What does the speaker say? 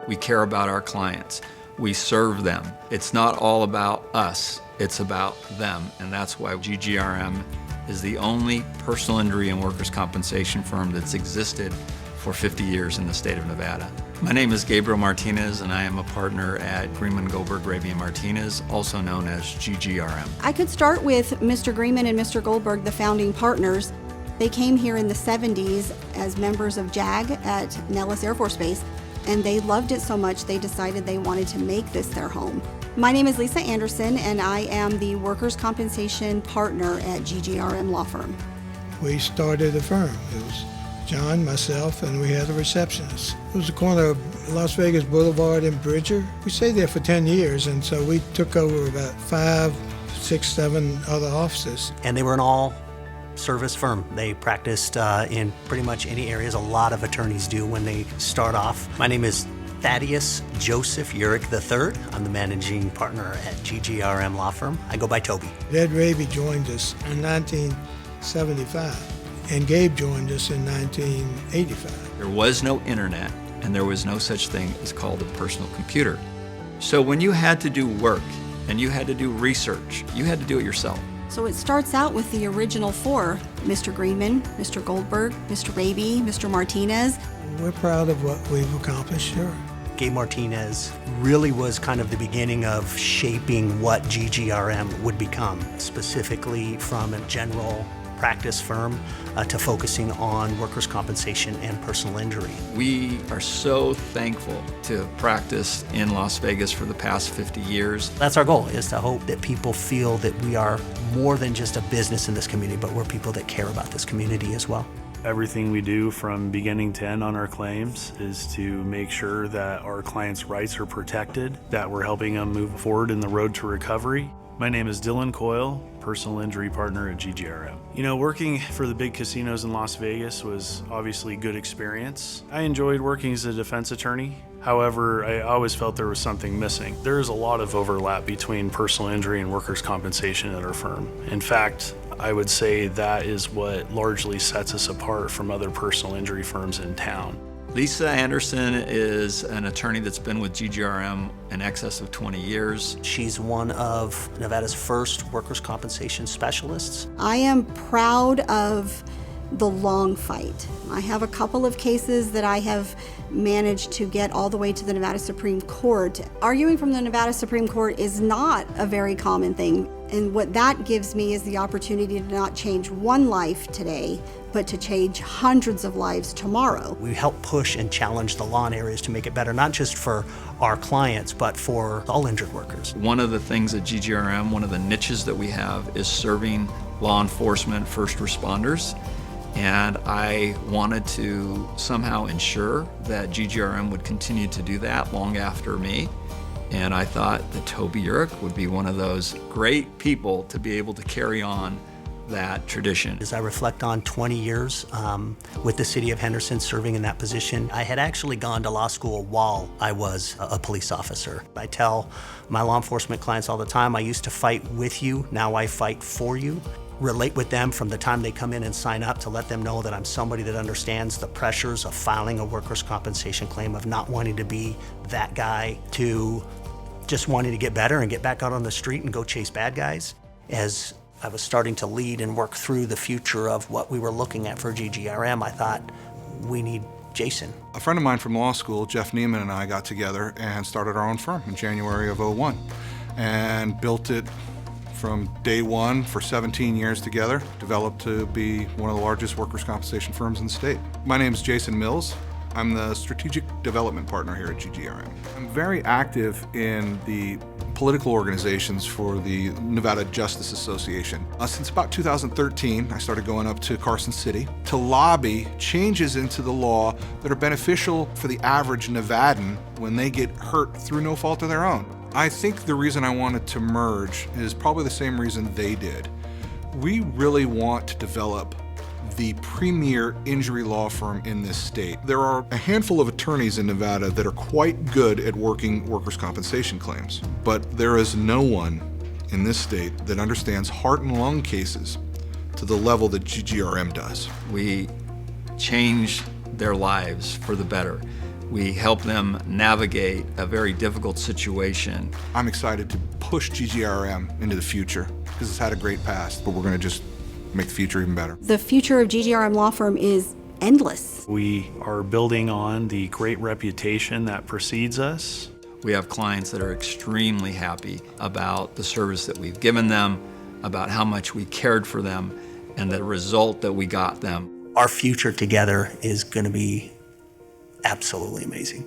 We care about our clients. We serve them. It's not all about us, it's about them. And that's why GGRM is the only personal injury and workers' compensation firm that's existed for 50 years in the state of Nevada. My name is Gabriel Martinez, and I am a partner at Greenman, Goldberg, Gravy & Martinez, also known as GGRM. I could start with Mr. Greenman and Mr. Goldberg, the founding partners. They came here in the 70s as members of JAG at Nellis Air Force Base, and they loved it so much they decided they wanted to make this their home. My name is Lisa Anderson, and I am the workers' compensation partner at GGRM Law Firm. We started a firm. It was John, myself, and we had a receptionist. It was the corner of Las Vegas Boulevard and Bridger. We stayed there for 10 years, and so we took over about 5, 6, 7 other offices. And they were an all-service firm. They practiced in pretty much any areas a lot of attorneys do when they start off. My name is Thaddeus Joseph Urick III. I'm the managing partner at GGRM Law Firm. I go by Toby. Ed Raby joined us in 1975. And Gabe joined us in 1985. There was no internet, and there was no such thing as called a personal computer. So when you had to do work and you had to do research, you had to do it yourself. So it starts out with the original 4, Mr. Greenman, Mr. Goldberg, Mr. Raby, Mr. Martinez. We're proud of what we've accomplished, sure. Gabe Martinez really was kind of the beginning of shaping what GGRM would become, specifically from a general practice firm to focusing on workers' compensation and personal injury. We are so thankful to have practiced in Las Vegas for the past 50 years. That's our goal, is to hope that people feel that we are more than just a business in this community, but we're people that care about this community as well. Everything we do from beginning to end on our claims is to make sure that our clients' rights are protected, that we're helping them move forward in the road to recovery. My name is Dylan Coyle, personal injury partner at GGRM. You know, working for the big casinos in Las Vegas was obviously a good experience. I enjoyed working as a defense attorney. However, I always felt there was something missing. There is a lot of overlap between personal injury and workers' compensation at our firm. In fact, I would say that is what largely sets us apart from other personal injury firms in town. Lisa Anderson is an attorney that's been with GGRM in excess of 20 years. She's one of Nevada's first workers' compensation specialists. I am proud of the long fight. I have a couple of cases that I have managed to get all the way to the Nevada Supreme Court. Arguing from the Nevada Supreme Court is not a very common thing, and what that gives me is the opportunity to not change one life today, but to change hundreds of lives tomorrow. We help push and challenge the law in areas to make it better, not just for our clients, but for all injured workers. One of the things at GGRM, one of the niches that we have, is serving law enforcement first responders. And I wanted to somehow ensure that GGRM would continue to do that long after me. And I thought that Toby Urick would be one of those great people to be able to carry on that tradition. As I reflect on 20 years with the city of Henderson serving in that position, I had actually gone to law school while I was a police officer. I tell my law enforcement clients all the time, I used to fight with you, now I fight for you. Relate with them from the time they come in and sign up to let them know that I'm somebody that understands the pressures of filing a workers' compensation claim, of not wanting to be that guy, to just wanting to get better and get back out on the street and go chase bad guys. As I was starting to lead and work through the future of what we were looking at for GGRM, I thought, we need Jason. A friend of mine from law school, Jeff Neiman, and I got together and started our own firm in January of '01 and built it from day one for 17 years together, developed to be one of the largest workers' compensation firms in the state. My name is Jason Mills. I'm the strategic development partner here at GGRM. I'm very active in the political organizations for the Nevada Justice Association. Since about 2013, I started going up to Carson City to lobby changes into the law that are beneficial for the average Nevadan when they get hurt through no fault of their own. I think the reason I wanted to merge is probably the same reason they did. We really want to develop the premier injury law firm in this state. There are a handful of attorneys in Nevada that are quite good at working workers' compensation claims, but there is no one in this state that understands heart and lung cases to the level that GGRM does. We change their lives for the better. We help them navigate a very difficult situation. I'm excited to push GGRM into the future because it's had a great past, but we're going to just make the future even better. The future of GGRM Law Firm is endless. We are building on the great reputation that precedes us. We have clients that are extremely happy about the service that we've given them, about how much we cared for them, and the result that we got them. Our future together is going to be absolutely amazing.